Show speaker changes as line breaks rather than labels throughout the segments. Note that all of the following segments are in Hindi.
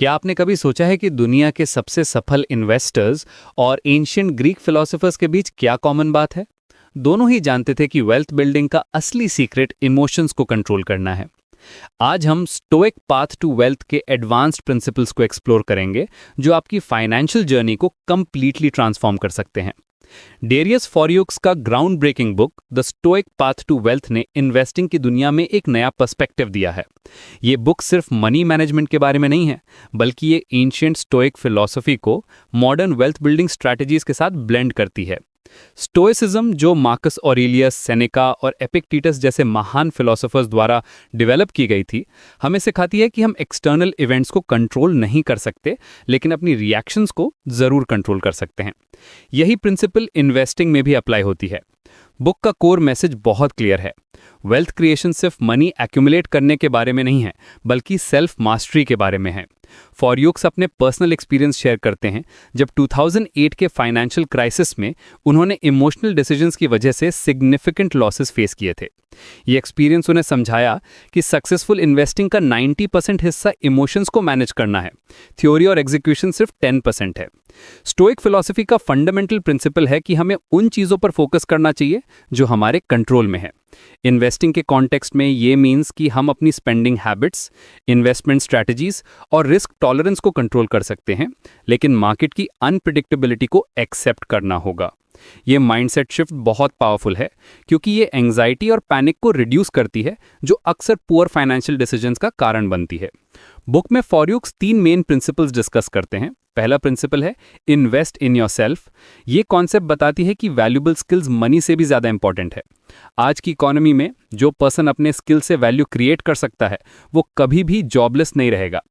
क्या आपने कभी सोचा है कि दुनिया के सबसे सफल इन्वेस्टर्स और एंशिएंट ग्रीक फिलोसोफर्स के बीच क्या कॉमन बात है? दोनों ही जानते थे कि वेल्थ बिल्डिंग का असली सीक्रेट इमोशंस को कंट्रोल करना है। आज हम स्टोइक पाथ टू वेल्थ के एडवांस्ड प्रिंसिपल्स को एक्सप्लोर करेंगे, जो आपकी फाइनेंशियल जर्नी को कंप्लीटली ट्रांसफॉर्म कर सकते हैं। डेरियस फॉरियुक्स का ground breaking book the stoic path to wealth ने इन्वेस्टिंग की दुनिया में एक नया पर्सपेक्टिव दिया है। ये बुक सिर्फ मनी मैनेजमेंट के बारे में नहीं है, बल्कि ये एंशिएंट स्टोइक फिलॉसफी को मॉडर्न वेल्थ बिल्डिंग स्ट्रैटेजीज के साथ ब्लेंड करती है। स्टोइसिज्म, जो मार्कस ऑरेलियस, सेनेका और एपिक्टेटस जैसे महान फिलोसोफर्स द्वारा डेवलप की गई थी, हमें सिखाती है कि हम एक्सटर्नल इवेंट्स को कंट्रोल नहीं कर सकते, लेकिन अपनी रिएक्शंस को जरूर कंट्रोल कर सकते हैं। यही प्रिंसिपल इन्वेस्टिंग में भी अप्लाई होती है। बुक का कोर मैसेज बहुत क्लियर है। वेल्थ क्रिएशन सिर्फ मनी एक्यूमुलेट करने के बारे में नहीं है, बल्कि सेल्फ मास्टरी के बारे में है। फॉरियुक्स अपने पर्सनल एक्सपीरियंस शेयर करते हैं। जब 2008 के फाइनेंशियल क्राइसिस में उन्होंने इमोशनल डिसीजंस की वजह से सिग्निफिकेंट लॉसेस फेस किए थे। ये एक्सपीरियंस उन्हें समझाया कि सक्सेसफुल इन्वेस्टिंग का 90% हिस्सा इमोशंस को मैनेज करना है, थ्योरी और एग्जीक्यूशन सिर्फ 10% है। स्टोइक फिलॉसफी का फंडामेंटल प्रिंसिपल है कि हमें उन चीज़ों पर फोकस करना चाहिए जो हमारे कंट्रोल में है। इन्वेस्टिंग के कॉन्टेक्स्ट में ये मीन्स कि हम अपनी स्पेंडिंग हैबिट्स, इन्वेस्टमेंट स्ट्रैटेजीज और रिस्क टॉलरेंस को कंट्रोल कर सकते हैं, लेकिन मार्केट की अनप्रिडिक्टेबिलिटी को एक्सेप्ट करना होगा। ये माइंडसेट शिफ्ट बहुत पावरफुल है, क्योंकि ये एंग्जाइटी और पैनिक को रिड्यूस करती है, जो अक्सर पुअर फाइनेंशियल डिसीजंस का कारण बनती है। बुक में फॉरियुक्स 3 मेन प्रिंसिपल्स डिस्कस करते हैं। पहला प्रिंसिपल है इन्वेस्ट इन योरसेल्फ। ये कॉन्सेप्ट बताती है कि वैल्यूएबल स्किल्स मनी से भी ज्यादा इंपॉर्टेंट है। आज की इकोनॉमी में जो पर्सन अपने स्किल से वैल्यू क्रिएट कर सकता है, वो कभी भी जॉबलेस नहीं रहेगा।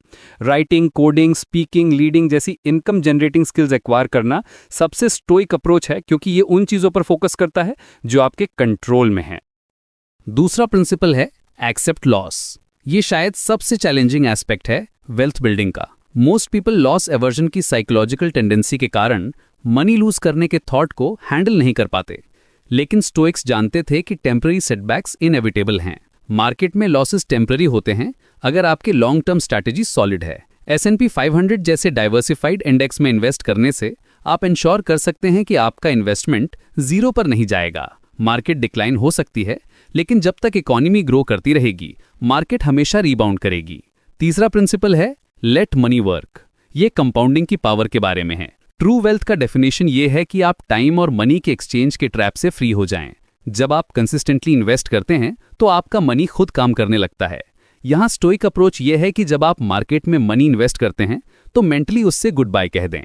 राइटिंग, कोडिंग, स्पीकिंग, लीडिंग जैसी इनकम जनरेटिंग स्किल्स एक्वायर करना सबसे स्टोइक अप्रोच है, क्योंकि ये उन चीजों पर फोकस करता है जो आपके कंट्रोल में है।
दूसरा प्रिंसिपल है एक्सेप्ट लॉस। ये शायद सबसे चैलेंजिंग एस्पेक्ट है वेल्थ बिल्डिंग का। मोस्ट पीपल लॉस एवर्जन की साइकोलॉजिकल टेंडेंसी के कारण मनी लूज करने के थॉट को हैंडल नहीं कर पाते। लेकिन स्टोइक्स जानते थे कि टेम्पररी सेटबैक्स इनएविटेबल हैं। मार्केट में लॉसेस टेम्पररी होते हैं अगर आपके लॉन्ग टर्म स्ट्रैटेजी सॉलिड है। S&P 500 जैसे डाइवर्सिफाइड इंडेक्स में इन्वेस्ट करने से आप इंश्योर कर सकते हैं कि आपका इन्वेस्टमेंट जीरो पर नहीं जाएगा। मार्केट डिक्लाइन हो सकती है, लेकिन जब तक इकोनॉमी ग्रो करती रहेगी, मार्केट हमेशा रीबाउंड करेगी। तीसरा प्रिंसिपल है लेट मनी वर्क। ये कंपाउंडिंग की पावर के बारे में है। ट्रू वेल्थ का डेफिनेशन ये है कि आप टाइम और मनी के एक्सचेंज के ट्रैप से फ्री हो जाएं। जब आप कंसिस्टेंटली इन्वेस्ट करते हैं तो आपका मनी खुद काम करने लगता है। यहाँ स्टोइक अप्रोच ये है कि जब आप मार्केट में मनी इन्वेस्ट करते हैं तो मेंटली उससे गुड बाय कह दें।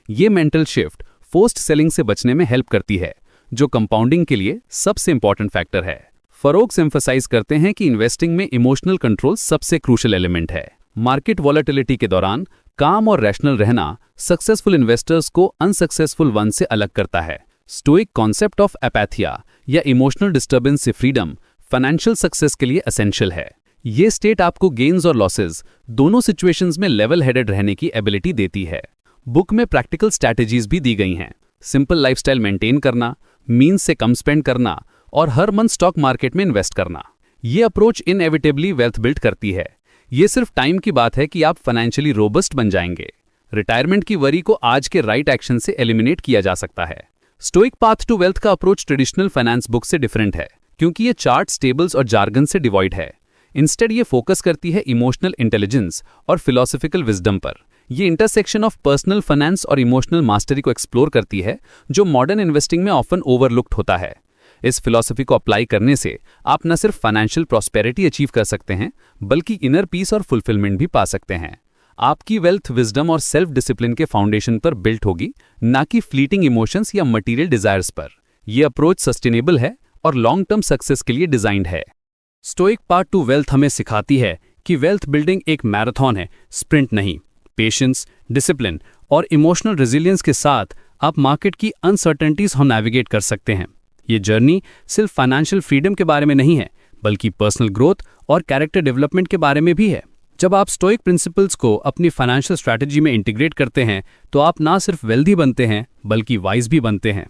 ये मेंटल शिफ्ट फोर्स्ड सेलिंग से बचने में हेल्प करती है, जो कंपाउंडिंग के लिए सबसे इंपॉर्टेंट फैक्टर है। फरोक्स एम्फसाइज करते हैं कि इन्वेस्टिंग में इमोशनल कंट्रोल सबसे क्रूशियल एलिमेंट है। मार्केट वॉलेटिलिटी के दौरान काम और रैशनल रहना सक्सेसफुल इन्वेस्टर्स को अनसक्सेसफुल वन से अलग करता है। स्टोइक कॉन्सेप्ट ऑफ एपैथिया या इमोशनल डिस्टर्बेंस से फ्रीडम फाइनेंशियल सक्सेस के लिए एसेंशियल है। ये स्टेट आपको गेन्स और लॉसेस दोनों सिचुएशंस में लेवल हेडेड रहने की एबिलिटी देती है। बुक में प्रैक्टिकल स्ट्रैटेजीज भी दी गई हैं। सिंपल लाइफस्टाइल मेंटेन करना, मीन्स से कम स्पेंड करना और हर मंथ स्टॉक मार्केट में इन्वेस्ट करना। ये अप्रोच इनएविटेबली वेल्थ बिल्ड करती है। ये सिर्फ टाइम की बात है कि आप फाइनेंशियली रोबस्ट बन जाएंगे। रिटायरमेंट की वरी को आज के राइट एक्शन से एलिमिनेट किया जा सकता है। स्टोइक पाथ टू वेल्थ का अप्रोच ट्रेडिशनल फाइनेंस बुक से डिफरेंट है, क्योंकि ये चार्ट्स, टेबल्स और जार्गन से डिवॉइड है। इंस्टेड ये फोकस करती है इमोशनल इंटेलिजेंस और फिलोसॉफिकल विजडम पर। ये इंटरसेक्शन ऑफ पर्सनल फाइनेंस और इमोशनल मास्टरी को एक्सप्लोर करती है, जो मॉडर्न इन्वेस्टिंग में ऑफन ओवरलुक्ड होता है। इस फिलॉसफी को अप्लाई करने से आप न सिर्फ फाइनेंशियल प्रॉस्पेरिटी अचीव कर सकते हैं, बल्कि इनर पीस और फुलफिलमेंट भी पा सकते हैं। आपकी वेल्थ विजडम और सेल्फ डिसिप्लिन के फाउंडेशन पर बिल्ट होगी, ना कि फ्लीटिंग इमोशंस या मटेरियल डिजायर्स पर। यह अप्रोच सस्टेनेबल है और लॉन्ग टर्म सक्सेस के लिए डिजाइंड है। स्टोइक पाथ टू वेल्थ हमें सिखाती है कि वेल्थ बिल्डिंग एक मैराथन है, स्प्रिंट नहीं। पेशेंस, डिसिप्लिन और इमोशनल रेजिलियंस के साथ आप मार्केट की अनसर्टेनिटीज को नेविगेट कर सकते हैं। ये जर्नी सिर्फ फाइनेंशियल फ्रीडम के बारे में नहीं है, बल्कि पर्सनल ग्रोथ और कैरेक्टर डेवलपमेंट के बारे में भी है। जब आप स्टोइक प्रिंसिपल्स को अपनी फाइनेंशियल स्ट्रैटेजी में इंटीग्रेट करते हैं, तो आप ना सिर्फ वेल्दी बनते हैं, बल्कि वाइज भी बनते हैं।